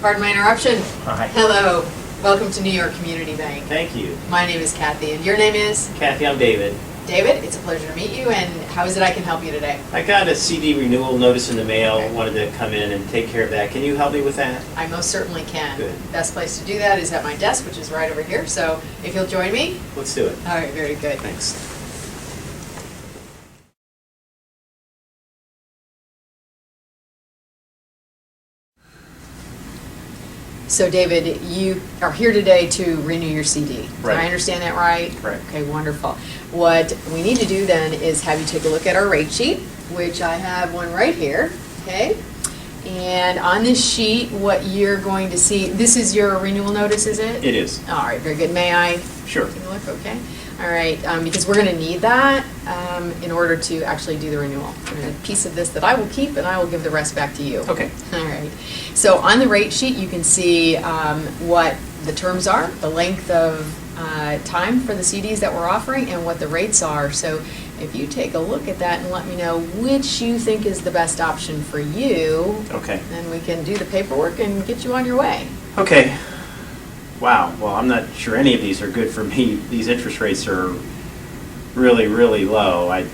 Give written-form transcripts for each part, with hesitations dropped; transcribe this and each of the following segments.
Pardon my interruption. Hi. Hello. Welcome to New York Community Bank. Thank you. My name is Kathy, and your name is? Kathy, I'm David. David, it's a pleasure to meet you, and how is it I can help you today? I got a CD renewal notice in the mail, Okay. wanted to come in and take care of that. Can you help me with that? I most certainly can. Good. Best place to do that is at my desk, which is right over here, so if you'll join me. Let's do it. All right, very good. Thanks. So David, you are here today to renew your CD. Did Right. I understand that right? Correct. Okay, wonderful. What we need to do then is have you take a look at our rate sheet, which I have one right here, okay? And on this sheet, what you're going to see, this is your renewal notice, is it? It is. All right, very good. May I Sure. take a look? Okay. All right, because we're going to need that in order to actually do the renewal. There's a piece of this that I will keep, and I will give the rest back to you. Okay. All right. So on the rate sheet, you can see what the terms are, the length of time for the CDs that we're offering, and what the rates are. So if you take a look at that and let me know which you think is the best option for you, Okay. then we can do the paperwork and get you on your way. Okay. Wow. Well, I'm not sure any of these are good for me. These interest rates are really, really low. I've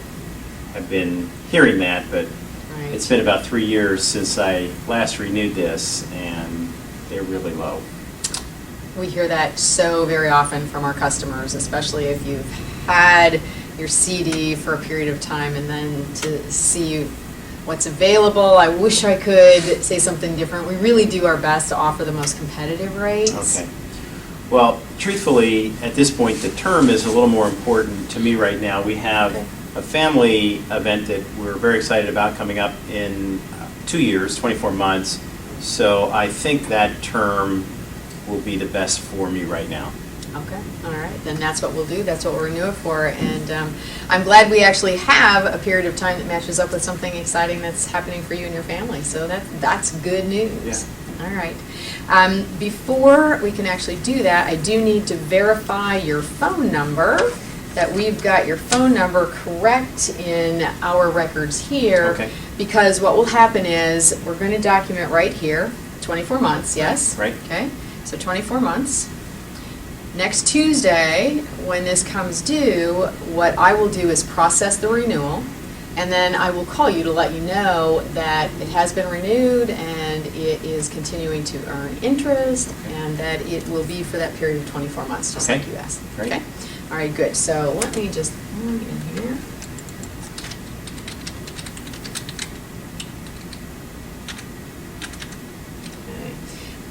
been hearing that, but Right. it's been about 3 years since I last renewed this, and they're really low. We hear that so very often from our customers, especially if you've had your CD for a period of time and then to see what's available. I wish I could say something different. We really do our best to offer the most competitive rates. Okay. Well, truthfully, at this point, the term is a little more important to me right now. We have Okay. a family event that we're very excited about coming up in 2 years, 24 months. So I think that term will be the best for me right now. Okay, all right, then that's what we'll do, that's what we'll renew it for, and I'm glad we actually have a period of time that matches up with something exciting that's happening for you and your family, so that's good news. Yeah. All right. Before we can actually do that, I do need to verify your phone number, that we've got your phone number correct in our records here. Okay. Because what will happen is, we're going to document right here, 24 months, yes? Right. Okay, so 24 months. Next Tuesday, when this comes due, what I will do is process the renewal, and then I will call you to let you know that it has been renewed and it is continuing to earn interest, and that it will be for that period of 24 months, just Okay. like you asked. Great. Okay? All right, good. So let me just log in here.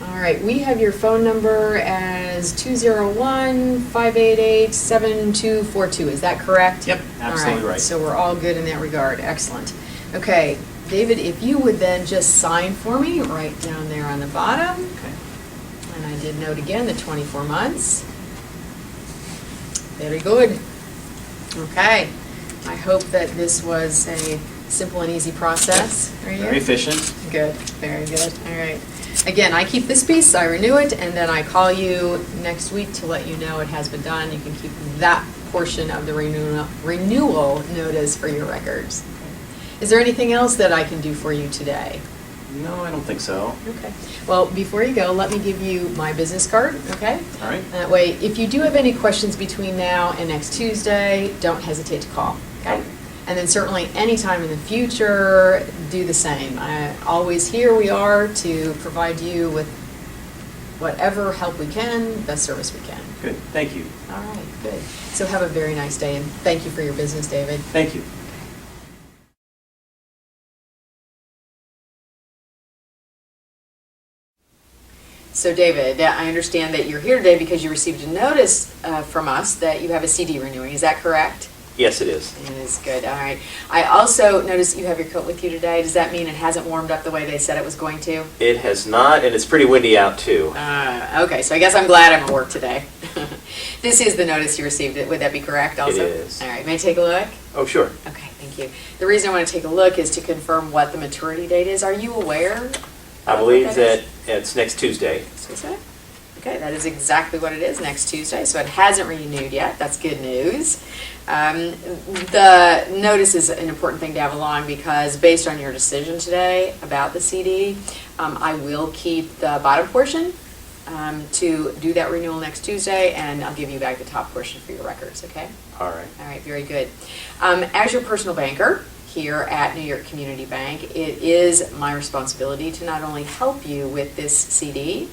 All right, we have your phone number as 201-588-7242. Is that correct? Yep, absolutely right. So we're all good in that regard. Excellent. Okay, David, if you would then just sign for me right down there on the bottom. Okay. And I did note again the 24 months. Very good. Okay. I hope that this was a simple and easy process for you. Very efficient. Good, very good. All right. Again, I keep this piece, I renew it, and then I call you next week to let you know it has been done. You can keep that portion of the renewal notice for your records. Is there anything else that I can do for you today? No, I don't think so. Okay. Well, before you go, let me give you my business card, okay? All right. That way, if you do have any questions between now and next Tuesday, don't hesitate to call, okay? And then certainly anytime in the future, do the same. Always here we are to provide you with whatever help we can, best service we can. Good. Thank you. All right, good. So have a very nice day, and thank you for your business, David. Thank you. So David, I understand that you're here today because you received a notice from us that you have a CD renewing. Is that correct? Yes, it is. It is good. All right. I also noticed you have your coat with you today. Does that mean it hasn't warmed up the way they said it was going to? It has not, and it's pretty windy out too. Okay, so I guess I'm glad I'm at work today. This is the notice you received. Would that be correct also? It is. All right. May I take a look? Oh, sure. Okay, thank you. The reason I want to take a look is to confirm what the maturity date is. Are you aware? I believe that it's next Tuesday. What's that? Okay, that is exactly what it is, next Tuesday, so it hasn't renewed yet. That's good news. The notice is an important thing to have along because based on your decision today about the CD, I will keep the bottom portion to do that renewal next Tuesday, and I'll give you back the top portion for your records, okay? All right. All right, very good. As your personal banker here at New York Community Bank, it is my responsibility to not only help you with this CD,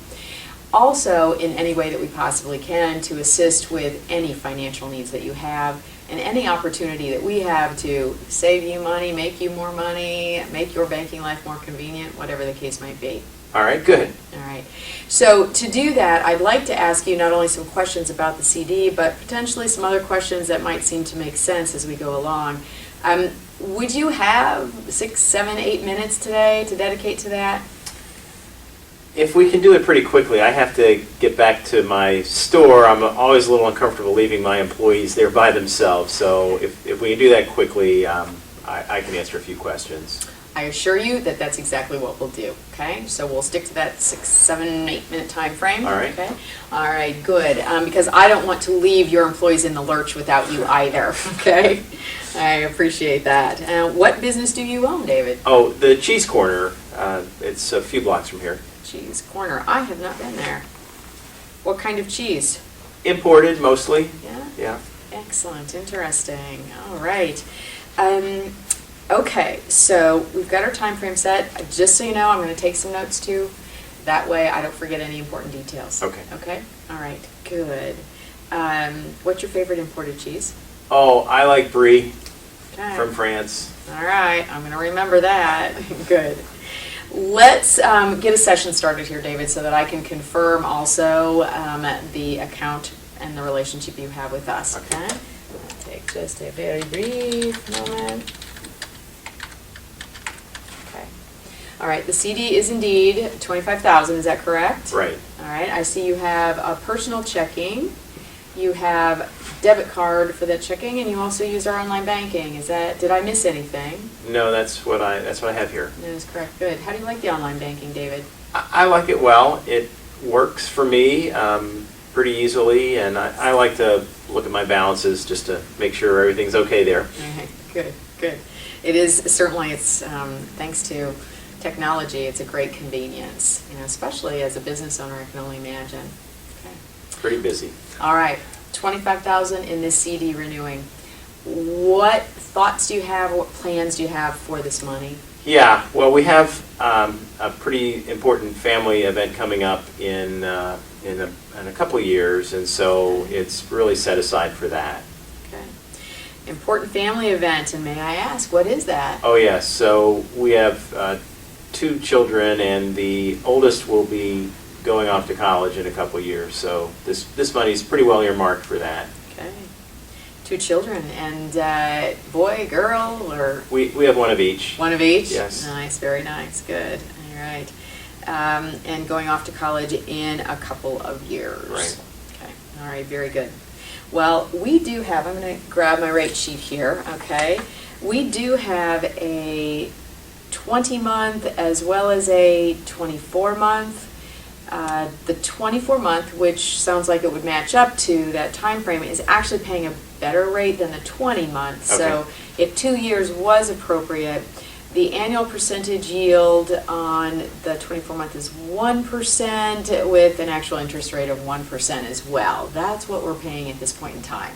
also in any way that we possibly can to assist with any financial needs that you have and any opportunity that we have to save you money, make you more money, make your banking life more convenient, whatever the case might be. All right, good. All right. So to do that, I'd like to ask you not only some questions about the CD, but potentially some other questions that might seem to make sense as we go along. Would you have 6, 7, 8 minutes today to dedicate to that? If we can do it pretty quickly, I have to get back to my store. I'm always a little uncomfortable leaving my employees there by themselves. So if we can do that quickly, I can answer a few questions. I assure you that that's exactly what we'll do, okay? So we'll stick to that 6, 7, 8 minute time frame. All right. Okay. All right, good. Because I don't want to leave your employees in the lurch without you either, okay? I appreciate that. What business do you own, David? Oh, the Cheese Corner. It's a few blocks from here. Cheese Corner. I have not been there. What kind of cheese? Imported, mostly. Yeah? Yeah. Excellent. Interesting. All right. Okay, so we've got our time frame set. Just so you know, I'm going to take some notes too. That way I don't forget any important details. Okay. Okay? All right. Good. What's your favorite imported cheese? Oh, I like Brie Okay. from France. All right. I'm going to remember that. Good. Let's get a session started here, David, so that I can confirm also the account and the relationship you have with us. Okay? I'll take just a very brief moment. Okay. All right. The CD is indeed $25,000. Is that correct? Right. All right. I see you have a personal checking. You have debit card for that checking, and you also use our online banking. Is that? Did I miss anything? No, that's what I have here. That is correct. Good. How do you like the online banking, David? I like it well. It works for me pretty easily, and I like to look at my balances just to make sure everything's okay there. Okay. Good. Good. It is certainly. It's thanks to technology. It's a great convenience. You know, especially as a business owner, I can only imagine. Okay. Pretty busy. All right. $25,000 in this CD renewing. What thoughts do you have? What plans do you have for this money? Yeah, well, we have a pretty important family event coming up in a couple of years, and so it's really set aside for that. Okay. Important family event, and may I ask, what is that? Oh, yes. So we have 2 children, and the oldest will be going off to college in a couple of years. So this money is pretty well earmarked for that. Okay. 2 children, and boy, girl, or? We have one of each. One of each? Yes. Nice, very nice, good. All right. And going off to college in a couple of years. Right. Okay, all right, very good. Well, we do have, I'm going to grab my rate sheet here, okay? We do have a 20-month as well as a 24-month. The 24-month, which sounds like it would match up to that time frame, is actually paying a better rate than the 20-month. So if 2 years was appropriate, the annual percentage yield on the 24-month is 1% with an actual interest rate of 1% as well. That's what we're paying at this point in time.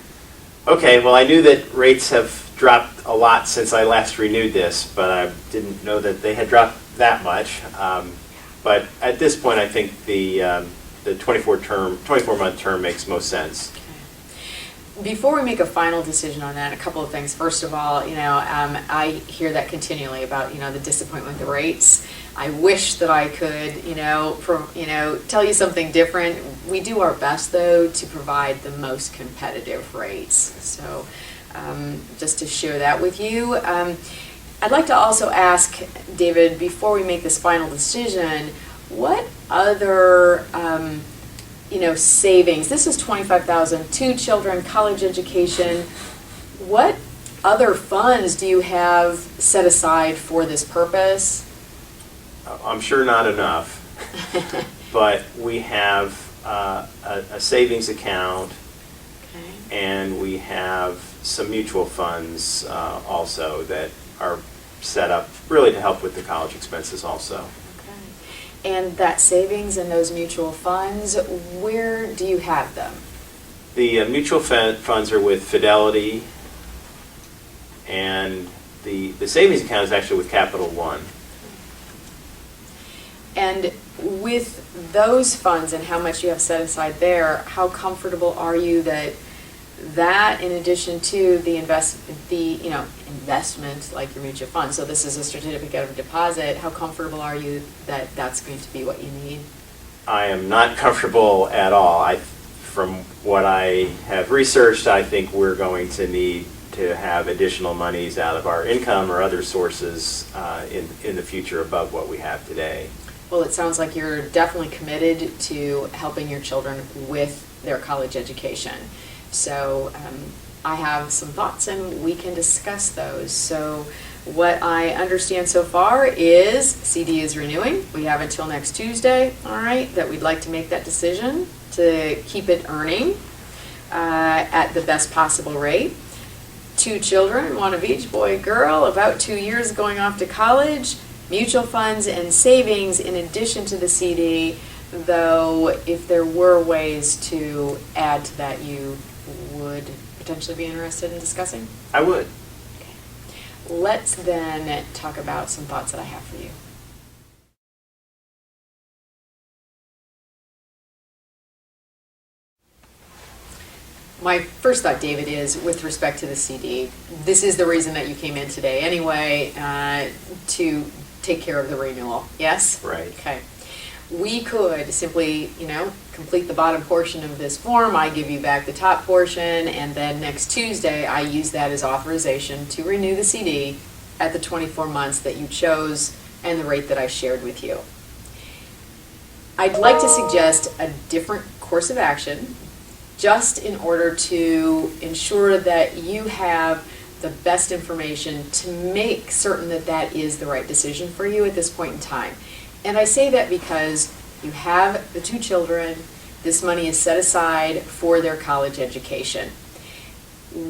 Okay, well, I knew that rates have dropped a lot since I last renewed this, but I didn't know that they had dropped that much. But at this point, I think the 24-month term makes most sense. Before we make a final decision on that, a couple of things. First of all, you know, I hear that continually about, you know, the disappointment with the rates. I wish that I could, tell you something different. We do our best, though, to provide the most competitive rates. So just to share that with you. I'd like to also ask, David, before we make this final decision, what other savings? This is $25,000, 2 children, college education. What other funds do you have set aside for this purpose? I'm sure not enough, but we have a savings account, Okay. and we have some mutual funds also that are set up really to help with the college expenses also. Okay. And that savings and those mutual funds, where do you have them? The mutual funds are with Fidelity, and the savings account is actually with Capital One. And with those funds and how much you have set aside there, how comfortable are you that in addition to the investment like your mutual fund, so this is a certificate of deposit, how comfortable are you that that's going to be what you need? I am not comfortable at all. From what I have researched, I think we're going to need to have additional monies out of our income or other sources in the future above what we have today. Well, it sounds like you're definitely committed to helping your children with their college education. So I have some thoughts and we can discuss those. So what I understand so far is CD is renewing. We have until next Tuesday, all right, that we'd like to make that decision to keep it earning at the best possible rate. 2 children, one of each, boy, girl, about 2 years going off to college. Mutual funds and savings in addition to the CD, though if there were ways to add to that, you would potentially be interested in discussing? I would. Okay. Let's then talk about some thoughts that I have for you. My first thought, David, is with respect to the CD, this is the reason that you came in today anyway, to take care of the renewal, yes? Right. Okay. We could simply, complete the bottom portion of this form, I give you back the top portion, and then next Tuesday, I use that as authorization to renew the CD at the 24 months that you chose and the rate that I shared with you. I'd like to suggest a different course of action, just in order to ensure that you have the best information to make certain that that is the right decision for you at this point in time. And I say that because you have the 2 children, this money is set aside for their college education.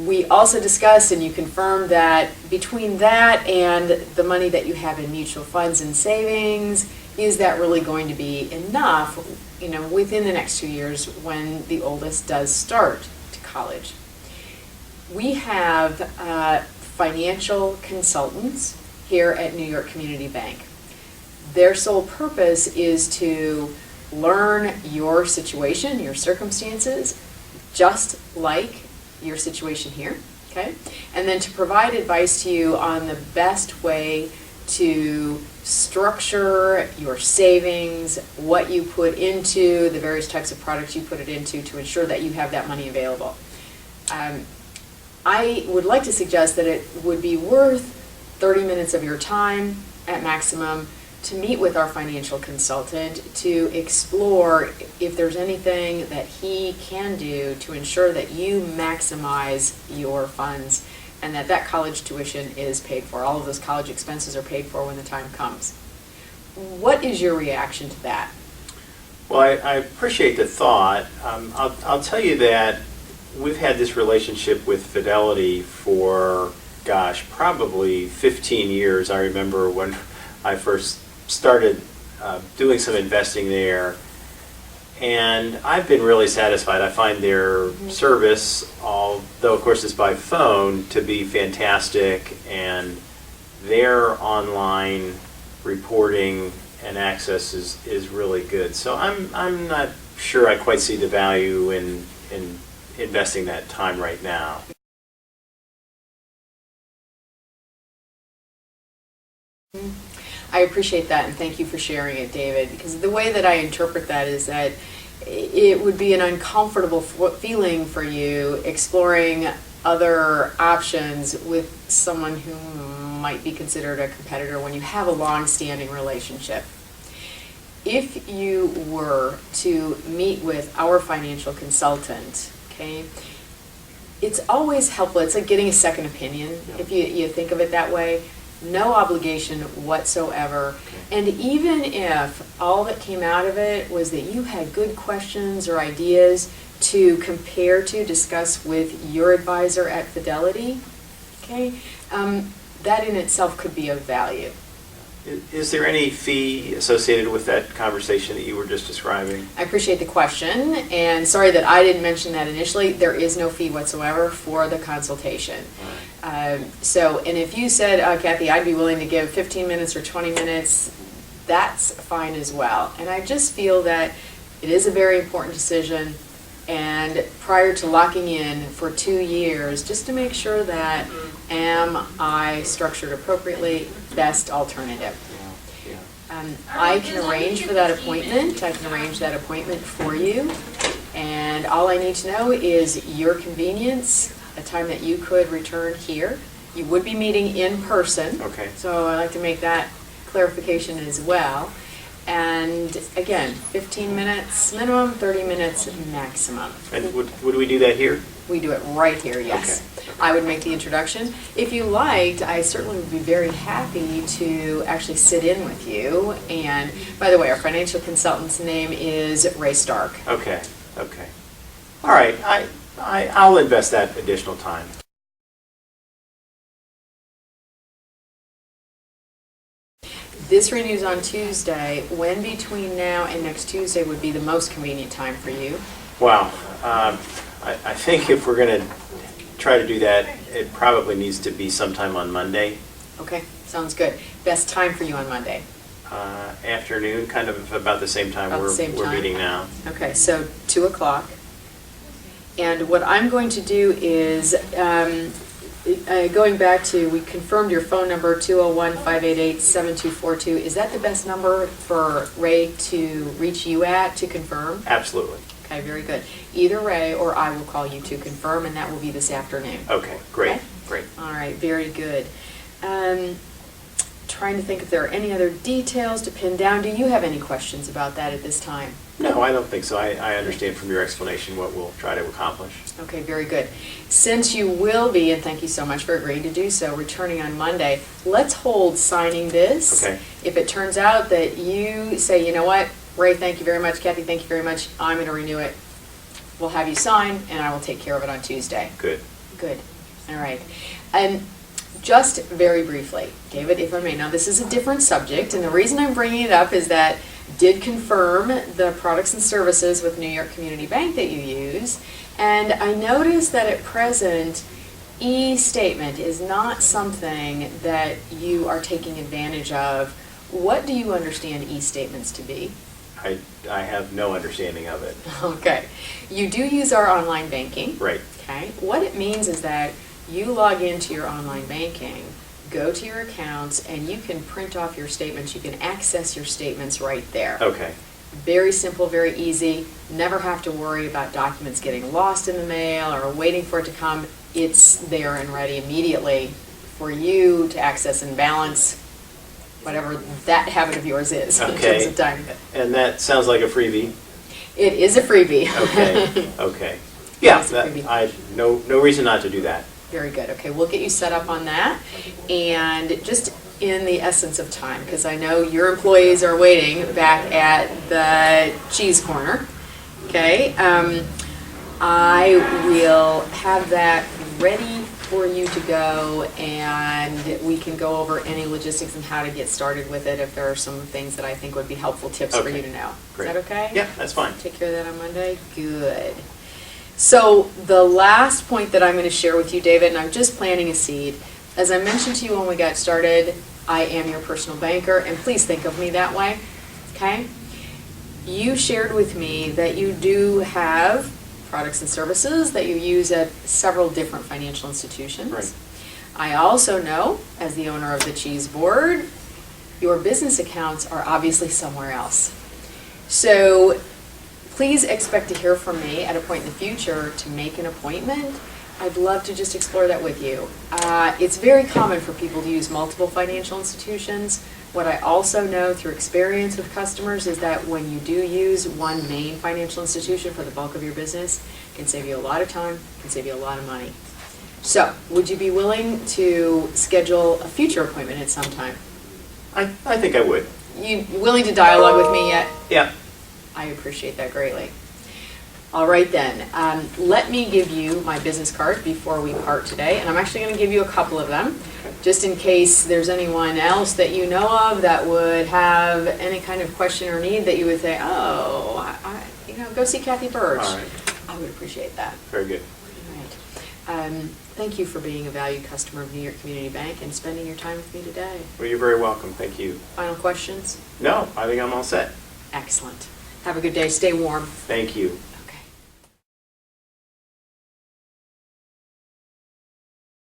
We also discussed and you confirmed that between that and the money that you have in mutual funds and savings, is that really going to be enough, within the next 2 years when the oldest does start to college? We have financial consultants here at New York Community Bank. Their sole purpose is to learn your situation, your circumstances, just like your situation here, okay? And then to provide advice to you on the best way to structure your savings, what you put into, the various types of products you put it into to ensure that you have that money available. I would like to suggest that it would be worth 30 minutes of your time at maximum to meet with our financial consultant to explore if there's anything that he can do to ensure that you maximize your funds and that college tuition is paid for. All of those college expenses are paid for when the time comes. What is your reaction to that? Well, I appreciate the thought. I'll tell you that we've had this relationship with Fidelity for, probably 15 years. I remember when I first started doing some investing there, and I've been really satisfied. I find their service, although of course it's by phone, to be fantastic, and their online reporting and access is really good. So I'm not sure I quite see the value in investing that time right now. I appreciate that, and thank you for sharing it, David, because the way that I interpret that is that it would be an uncomfortable feeling for you exploring other options with someone who might be considered a competitor when you have a long-standing relationship. If you were to meet with our financial consultant, okay, it's always helpful. It's like getting a second opinion, if you think of it that way. No obligation whatsoever. And even if all that came out of it was that you had good questions or ideas to compare to, discuss with your advisor at Fidelity, okay, that in itself could be of value. Is there any fee associated with that conversation that you were just describing? I appreciate the question, and sorry that I didn't mention that initially. There is no fee whatsoever for the consultation. And if you said, Kathy, I'd be willing to give 15 minutes or 20 minutes, that's fine as well. And I just feel that it is a very important decision, and prior to locking in for 2 years, just to make sure that am I structured appropriately, best alternative. I can arrange for that appointment. I can arrange that appointment for you. And all I need to know is your convenience, a time that you could return here. You would be meeting in person. Okay. So I'd like to make that clarification as well. And again, 15 minutes minimum, 30 minutes maximum. And would we do that here? We do it right here, yes. Okay. I would make the introduction. If you liked, I certainly would be very happy to actually sit in with you. And by the way, our financial consultant's name is Ray Stark. Okay, okay. All right, I'll invest that additional time. This renews on Tuesday. When between now and next Tuesday would be the most convenient time for you? Wow. I think if we're going to try to do that, it probably needs to be sometime on Monday. Okay, sounds good. Best time for you on Monday? Afternoon, kind of about the same time we're meeting now. Okay, so 2 o'clock. And what I'm going to do is, going back to, we confirmed your phone number, 201-588-7242. Is that the best number for Ray to reach you at to confirm? Absolutely. Okay, very good. Either Ray or I will call you to confirm, and that will be this afternoon. Okay, great, Okay? great. All right, very good. Trying to think if there are any other details to pin down. Do you have any questions about that at this time? No, I don't think so. I understand from your explanation what we'll try to accomplish. Okay, very good. Since you will be, and thank you so much for agreeing to do so, returning on Monday, let's hold signing this. Okay. If it turns out that you say, you know what, Ray, thank you very much, Kathy, thank you very much, I'm going to renew it, we'll have you sign, and I will take care of it on Tuesday. Good. Good. All right. And just very briefly, David, if I may, now this is a different subject, and the reason I'm bringing it up is that did confirm the products and services with New York Community Bank that you use, and I noticed that at present, e-statement is not something that you are taking advantage of. What do you understand e-statements to be? I have no understanding of it. Okay. You do use our online banking. Right. Okay. What it means is that you log into your online banking, go to your accounts, and you can print off your statements. You can access your statements right there. Okay. Very simple, very easy. Never have to worry about documents getting lost in the mail or waiting for it to come. It's there and ready immediately for you to access and balance whatever that habit of yours is in terms of time. And that sounds like a freebie. It is a freebie. Okay. Okay. Yeah. It's a freebie. No reason not to do that. Very good. Okay, we'll get you set up on that. And just in the essence of time, because I know your employees are waiting back at the cheese corner. Okay, I will have that ready for you to go, and we can go over any logistics and how to get started with it if there are some things that I think would be helpful tips for you to know. Great. Is that okay? Yeah, that's fine. Take care of that on Monday? Good. So the last point that I'm going to share with you, David, and I'm just planting a seed. As I mentioned to you when we got started, I am your personal banker, and please think of me that way, okay? You shared with me that you do have products and services that you use at several different financial institutions. Right. I also know, as the owner of the cheese board, your business accounts are obviously somewhere else. So please expect to hear from me at a point in the future to make an appointment. I'd love to just explore that with you. It's very common for people to use multiple financial institutions. What I also know through experience with customers is that when you do use one main financial institution for the bulk of your business, it can save you a lot of time, it can save you a lot of money. So, would you be willing to schedule a future appointment at some time? I think I would. You willing to dialogue with me yet? Yeah. I appreciate that greatly. All right then, let me give you my business card before we part today, and I'm actually going to give you a couple of them, just in case there's anyone else that you know of that would have any kind of question or need that you would say, oh, go see Kathy Birch. All right. I would appreciate that. Very good. All right. Thank you for being a valued customer of New York Community Bank and spending your time with me today. Well, you're very welcome. Thank you. Final questions? No, I think I'm all set. Excellent. Have a good day. Stay warm. Thank you.